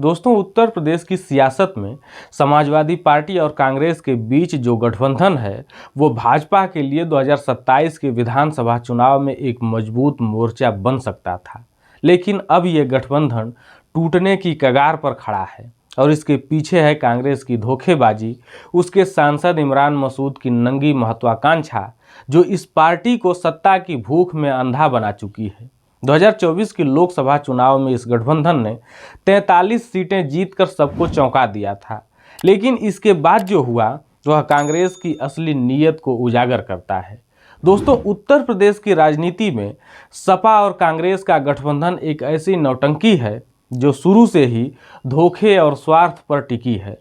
दोस्तों, उत्तर प्रदेश की सियासत में समाजवादी पार्टी और कांग्रेस के बीच जो गठबंधन है वो भाजपा के लिए 2027 के विधानसभा चुनाव में एक मजबूत मोर्चा बन सकता था। लेकिन अब ये गठबंधन टूटने की कगार पर खड़ा है और इसके पीछे है कांग्रेस की धोखेबाजी, उसके सांसद इमरान मसूद की नंगी महत्वाकांक्षा जो इस पार्टी को सत्ता की भूख में अंधा बना चुकी है। 2024 की लोकसभा चुनाव में इस गठबंधन ने 43 सीटें जीतकर सबको चौंका दिया था। लेकिन इसके बाद जो हुआ वह कांग्रेस की असली नीयत को उजागर करता है। दोस्तों, उत्तर प्रदेश की राजनीति में सपा और कांग्रेस का गठबंधन एक ऐसी नौटंकी है जो शुरू से ही धोखे और स्वार्थ पर टिकी है।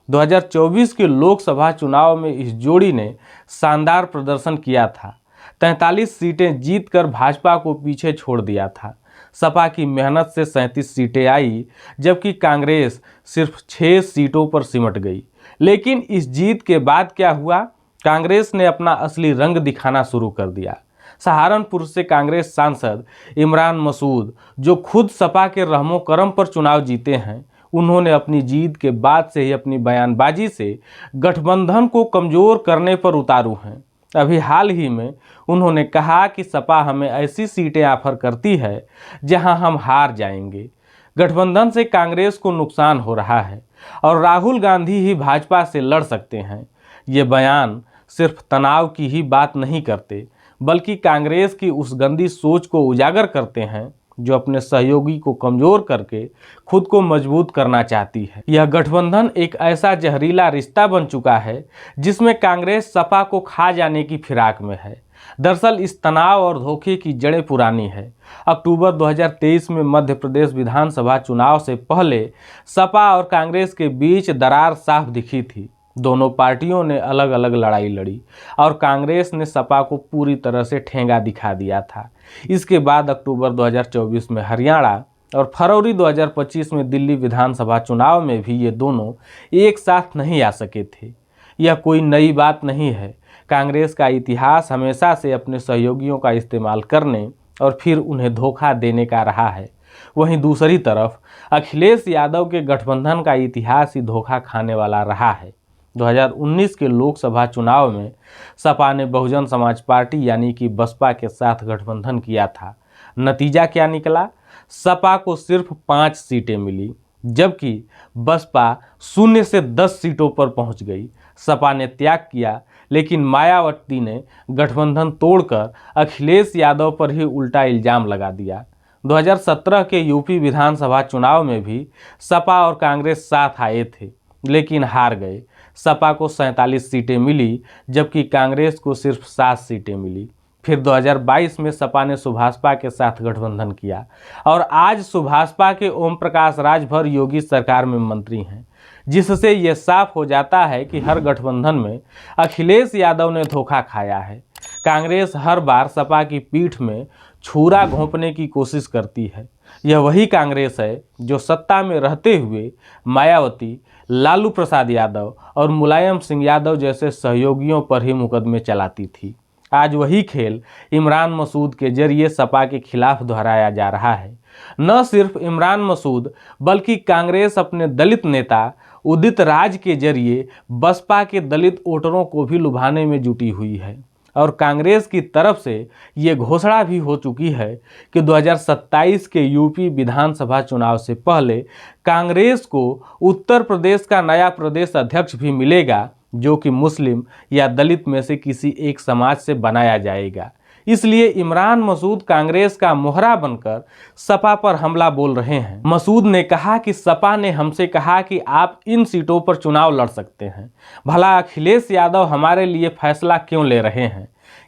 2024 के लोकसभा चुनाव में इस जोड़ी ने शानदार प्रदर्शन किया था। 43 सीटें जीतकर भाजपा को पीछे छोड़ दिया था। सपा की मेहनत से 37 सीटें आई, जबकि कांग्रेस सिर्फ 6 सीटों पर सिमट गई। लेकिन इस जीत के बाद क्या हुआ? कांग्रेस ने अपना असली रंग दिखाना शुरू कर दिया। सहारनपुर से कांग्रेस सांसद इमरान मसूद, जो खुद सपा के रहमो करम पर चुनाव जीते हैं, उन्होंने अपनी जीत के बाद से ही अपनी बयानबाजी से गठबंधन को कमजोर करने पर उतारू हैं। अभी हाल ही में उन्होंने कहा कि सपा हमें ऐसी सीटें ऑफर करती है जहां हम हार जाएंगे। गठबंधन से कांग्रेस को नुकसान हो रहा है और राहुल गांधी ही भाजपा से लड़ सकते हैं। ये बयान सिर्फ तनाव की ही बात नहीं करते, बल्कि कांग्रेस की उस गंदी सोच को उजागर करते हैं जो अपने सहयोगी को कमजोर करके खुद को मजबूत करना चाहती है। यह गठबंधन एक ऐसा जहरीला रिश्ता बन चुका है जिसमें कांग्रेस सपा को खा जाने की फिराक में है। दरअसल इस तनाव और धोखे की जड़ें पुरानी है। अक्टूबर 2023 में मध्य प्रदेश विधानसभा चुनाव से पहले सपा और कांग्रेस के बीच दरार साफ दिखी थी। दोनों पार्टियों ने अलग अलग लड़ाई लड़ी और कांग्रेस ने सपा को पूरी तरह से ठेंगा दिखा दिया था। इसके बाद अक्टूबर 2024 में हरियाणा और फरवरी 2025 में दिल्ली विधानसभा चुनाव में भी ये दोनों एक साथ नहीं आ सके थे। यह कोई नई बात नहीं है। कांग्रेस का इतिहास हमेशा से अपने सहयोगियों का इस्तेमाल करने और फिर उन्हें धोखा देने का रहा है। वहीं दूसरी तरफ अखिलेश यादव के गठबंधन का इतिहास ही धोखा खाने वाला रहा है। 2019 के लोकसभा चुनाव में सपा ने बहुजन समाज पार्टी यानी कि बसपा के साथ गठबंधन किया था। नतीजा क्या निकला? सपा को सिर्फ 5 सीटें मिली, जबकि बसपा 0 से 10 सीटों पर पहुंच गई। सपा ने त्याग किया, लेकिन मायावती ने गठबंधन तोड़कर अखिलेश यादव पर ही उल्टा इल्जाम लगा दिया। 2017 के यूपी विधानसभा चुनाव में भी सपा और कांग्रेस साथ आए थे, लेकिन हार गए। सपा को 47 सीटें मिली, जबकि कांग्रेस को सिर्फ 7 सीटें मिली। फिर 2022 में सपा ने सुभाषपा के साथ गठबंधन किया और आज सुभाषपा के ओम प्रकाश राजभर योगी सरकार में मंत्री हैं, जिससे यह साफ हो जाता है कि हर गठबंधन में अखिलेश यादव ने धोखा खाया है। कांग्रेस हर बार सपा की पीठ में छुरा घोंपने की कोशिश करती है। यह वही कांग्रेस है जो सत्ता में रहते हुए मायावती, लालू प्रसाद यादव और मुलायम सिंह यादव जैसे सहयोगियों पर ही मुकदमे चलाती थी। आज वही खेल इमरान मसूद के जरिए सपा के खिलाफ दोहराया जा रहा है। न सिर्फ इमरान मसूद, बल्कि कांग्रेस अपने दलित नेता उदित राज के जरिए बसपा के दलित वोटरों को भी लुभाने में जुटी हुई है। और कांग्रेस की तरफ से ये घोषणा भी हो चुकी है कि 2027 के यूपी विधानसभा चुनाव से पहले कांग्रेस को उत्तर प्रदेश का नया प्रदेश अध्यक्ष भी मिलेगा, जो कि मुस्लिम या दलित में से किसी एक समाज से बनाया जाएगा। इसलिए इमरान मसूद कांग्रेस का मोहरा बनकर सपा पर हमला बोल रहे हैं। मसूद ने कहा कि सपा ने हमसे कहा कि आप इन सीटों पर चुनाव लड़ सकते हैं, भला अखिलेश यादव हमारे लिए फैसला क्यों ले रहे हैं?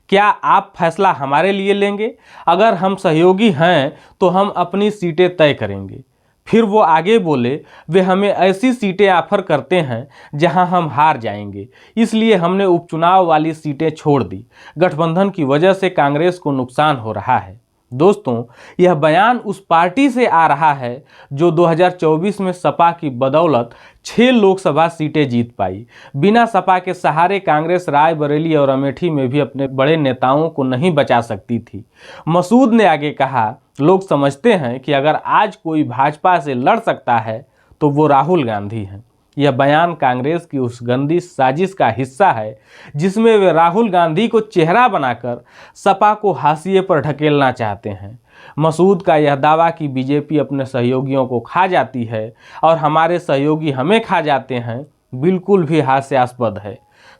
क्या आप फैसला हमारे लिए लेंगे? अगर हम सहयोगी हैं तो हम अपनी सीटें तय करेंगे। फिर वो आगे बोले, वे हमें ऐसी सीटें ऑफर करते हैं जहां हम हार जाएंगे, इसलिए हमने उपचुनाव वाली सीटें छोड़ दी। गठबंधन की वजह से कांग्रेस को नुकसान हो रहा है। दोस्तों, यह बयान उस पार्टी से आ रहा है जो 2024 में सपा की बदौलत 6 लोकसभा सीटें जीत पाई। बिना सपा के सहारे कांग्रेस रायबरेली और अमेठी में भी अपने बड़े नेताओं को नहीं बचा सकती थी। मसूद ने आगे कहा, लोग समझते हैं कि अगर आज कोई भाजपा से लड़ सकता है तो वो राहुल गांधी हैं। यह बयान कांग्रेस की उस गंदी साजिश का हिस्सा है जिसमें वे राहुल गांधी को चेहरा बनाकर सपा को हाशिए पर ढकेलना चाहते हैं। मसूद का यह दावा कि बीजेपी अपने सहयोगियों को खा जाती है और हमारे सहयोगी हमें खा जाते हैं बिल्कुल भी हास्यास्पद है।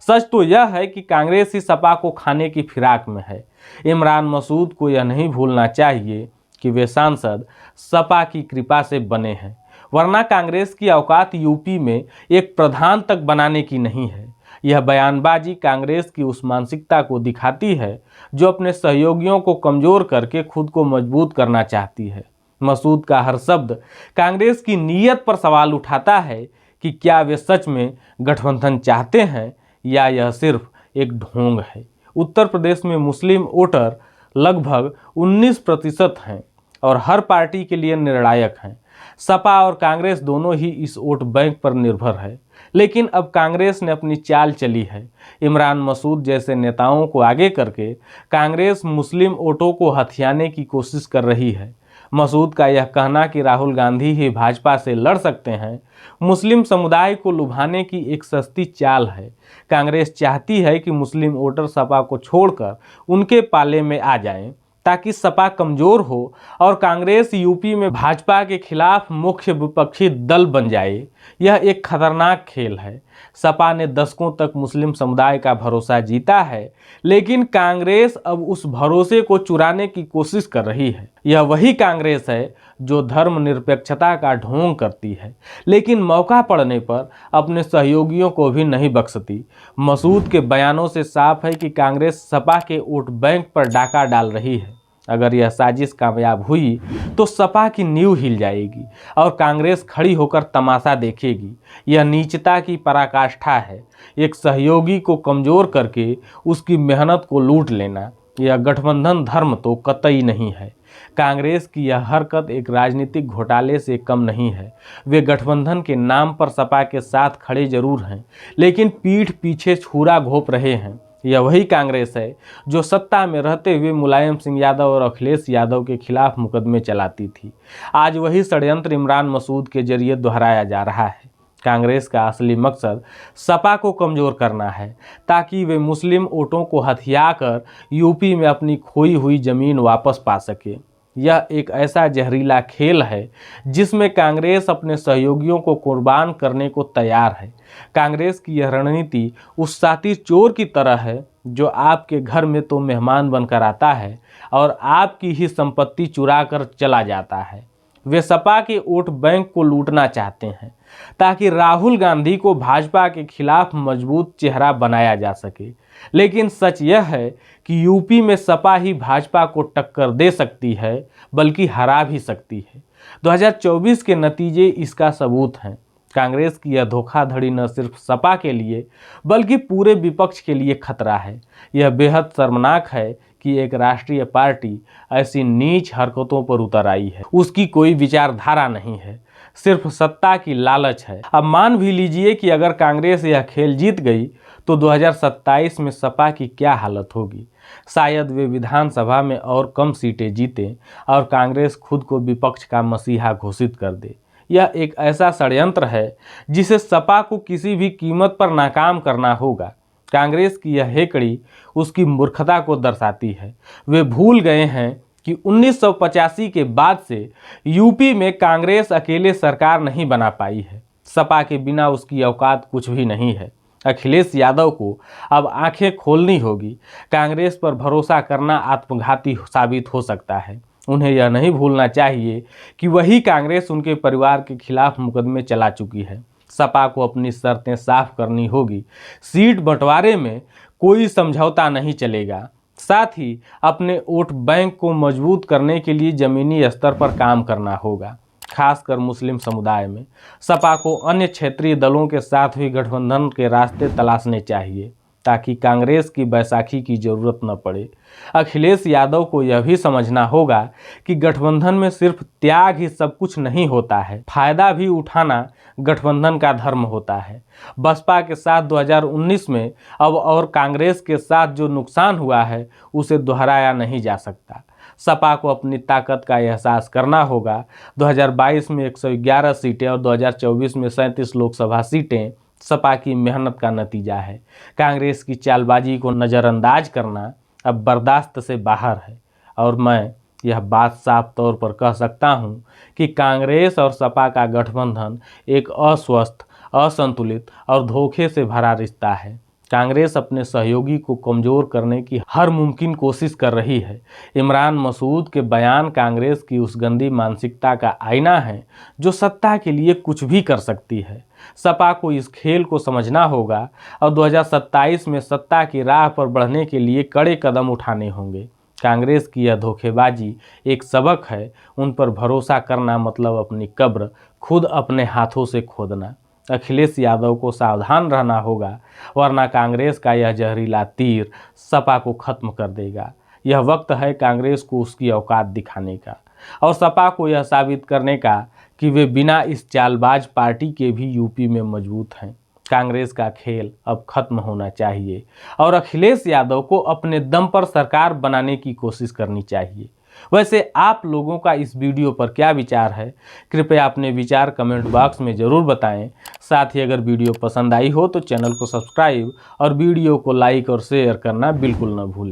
सच तो यह है कि कांग्रेस ही सपा को खाने की फिराक में है। इमरान मसूद को यह नहीं भूलना चाहिए कि वे सांसद सपा की कृपा से बने हैं, वरना कांग्रेस की औकात यूपी में एक प्रधान तक बनाने की नहीं है। यह बयानबाजी कांग्रेस की उस मानसिकता को दिखाती है जो अपने सहयोगियों को कमजोर करके खुद को मजबूत करना चाहती है। मसूद का हर शब्द कांग्रेस की नीयत पर सवाल उठाता है कि क्या वे सच में गठबंधन चाहते हैं या यह सिर्फ एक ढोंग है। उत्तर प्रदेश में मुस्लिम वोटर लगभग 19% हैं और हर पार्टी के लिए निर्णायक हैं। सपा और कांग्रेस दोनों ही इस वोट बैंक पर निर्भर है, लेकिन अब कांग्रेस ने अपनी चाल चली है। इमरान मसूद जैसे नेताओं को आगे करके कांग्रेस मुस्लिम वोटों को हथियाने की कोशिश कर रही है। मसूद का यह कहना कि राहुल गांधी ही भाजपा से लड़ सकते हैं मुस्लिम समुदाय को लुभाने की एक सस्ती चाल है। कांग्रेस चाहती है कि मुस्लिम वोटर सपा को छोड़कर उनके पाले में आ जाएं ताकि सपा कमजोर हो और कांग्रेस यूपी में भाजपा के खिलाफ मुख्य विपक्षी दल बन जाए। यह एक खतरनाक खेल है। सपा ने दशकों तक मुस्लिम समुदाय का भरोसा जीता है, लेकिन कांग्रेस अब उस भरोसे को चुराने की कोशिश कर रही है। यह वही कांग्रेस है जो धर्मनिरपेक्षता का ढोंग करती है, लेकिन मौका पड़ने पर अपने सहयोगियों को भी नहीं बख्शती। मसूद के बयानों से साफ है कि कांग्रेस सपा के वोट बैंक पर डाका डाल रही है। अगर यह साजिश कामयाब हुई तो सपा की नींव हिल जाएगी और कांग्रेस खड़ी होकर तमाशा देखेगी। यह नीचता की पराकाष्ठा है, एक सहयोगी को कमजोर करके उसकी मेहनत को लूट लेना। यह गठबंधन धर्म तो कतई नहीं है। कांग्रेस की यह हरकत एक राजनीतिक घोटाले से कम नहीं है। वे गठबंधन के नाम पर सपा के साथ खड़े जरूर हैं, लेकिन पीठ पीछे छुरा घोंप रहे हैं। यह वही कांग्रेस है जो सत्ता में रहते हुए मुलायम सिंह यादव और अखिलेश यादव के खिलाफ मुकदमे चलाती थी। आज वही षड्यंत्र इमरान मसूद के जरिए दोहराया जा रहा है। कांग्रेस का असली मकसद सपा को कमजोर करना है ताकि वे मुस्लिम वोटों को हथियाकर यूपी में अपनी खोई हुई जमीन वापस पा सके। यह एक ऐसा जहरीला खेल है जिसमें कांग्रेस अपने सहयोगियों को कुर्बान करने को तैयार है। कांग्रेस की यह रणनीति उस साथी चोर की तरह है जो आपके घर में तो मेहमान बनकर आता है और आपकी ही संपत्ति चुरा कर चला जाता है। वे सपा के वोट बैंक को लूटना चाहते हैं ताकि राहुल गांधी को भाजपा के खिलाफ मजबूत चेहरा बनाया जा सके। लेकिन सच यह है कि यूपी में सपा ही भाजपा को टक्कर दे सकती है, बल्कि हरा भी सकती है। 2024 के नतीजे इसका सबूत हैं। कांग्रेस की यह धोखाधड़ी न सिर्फ सपा के लिए बल्कि पूरे विपक्ष के लिए खतरा है। यह बेहद शर्मनाक है कि एक राष्ट्रीय पार्टी ऐसी नीच हरकतों पर उतर आई है। उसकी कोई विचारधारा नहीं है, सिर्फ सत्ता की लालच है। अब मान भी लीजिए कि अगर कांग्रेस यह खेल जीत गई तो 2027 में सपा की क्या हालत होगी। शायद वे विधानसभा में और कम सीटें जीतें और कांग्रेस खुद को विपक्ष का मसीहा घोषित कर दे। यह एक ऐसा षड्यंत्र है जिसे सपा को किसी भी कीमत पर नाकाम करना होगा। कांग्रेस की यह हेकड़ी उसकी मूर्खता को दर्शाती है। वे भूल गए हैं कि 1985 के बाद से यूपी में कांग्रेस अकेले सरकार नहीं बना पाई है। सपा के बिना उसकी औकात कुछ भी नहीं है। अखिलेश यादव को अब आंखें खोलनी होगी। कांग्रेस पर भरोसा करना आत्मघाती साबित हो सकता है। उन्हें यह नहीं भूलना चाहिए कि वही कांग्रेस उनके परिवार के खिलाफ मुकदमे चला चुकी है। सपा को अपनी शर्तें साफ करनी होगी। सीट बंटवारे में कोई समझौता नहीं चलेगा। साथ ही अपने वोट बैंक को मजबूत करने के लिए जमीनी स्तर पर काम करना होगा, खासकर मुस्लिम समुदाय में। सपा को अन्य क्षेत्रीय दलों के साथ भी गठबंधन के रास्ते तलाशने चाहिए ताकि कांग्रेस की बैसाखी की जरूरत न पड़े। अखिलेश यादव को यह भी समझना होगा कि गठबंधन में सिर्फ त्याग ही सब कुछ नहीं होता है, फायदा भी उठाना गठबंधन का धर्म होता है। बसपा के साथ 2019 में अब और कांग्रेस के साथ जो नुकसान हुआ है उसे दोहराया नहीं जा सकता। सपा को अपनी ताकत का एहसास करना होगा। 2022 में 111 सीटें और 2024 में 37 लोकसभा सीटें सपा की मेहनत का नतीजा है। कांग्रेस की चालबाजी को नज़रअंदाज करना अब बर्दाश्त से बाहर है और मैं यह बात साफ तौर पर कह सकता हूं कि कांग्रेस और सपा का गठबंधन एक अस्वस्थ, असंतुलित और धोखे से भरा रिश्ता है। कांग्रेस अपने सहयोगी को कमज़ोर करने की हर मुमकिन कोशिश कर रही है। इमरान मसूद के बयान कांग्रेस की उस गंदी मानसिकता का आईना है जो सत्ता के लिए कुछ भी कर सकती है। सपा को इस खेल को समझना होगा और 2027 में सत्ता की राह पर बढ़ने के लिए कड़े कदम उठाने होंगे। कांग्रेस की यह धोखेबाजी एक सबक है। उन पर भरोसा करना मतलब अपनी कब्र खुद अपने हाथों से खोदना। अखिलेश यादव को सावधान रहना होगा, वरना कांग्रेस का यह जहरीला तीर सपा को खत्म कर देगा। यह वक्त है कांग्रेस को उसकी औकात दिखाने का और सपा को यह साबित करने का कि वे बिना इस चालबाज पार्टी के भी यूपी में मजबूत हैं। कांग्रेस का खेल अब खत्म होना चाहिए और अखिलेश यादव को अपने दम पर सरकार बनाने की कोशिश करनी चाहिए। वैसे आप लोगों का इस वीडियो पर क्या विचार है? कृपया अपने विचार कमेंट बॉक्स में ज़रूर बताएं। साथ ही अगर वीडियो पसंद आई हो तो चैनल को सब्सक्राइब और वीडियो को लाइक और शेयर करना बिल्कुल न भूलें।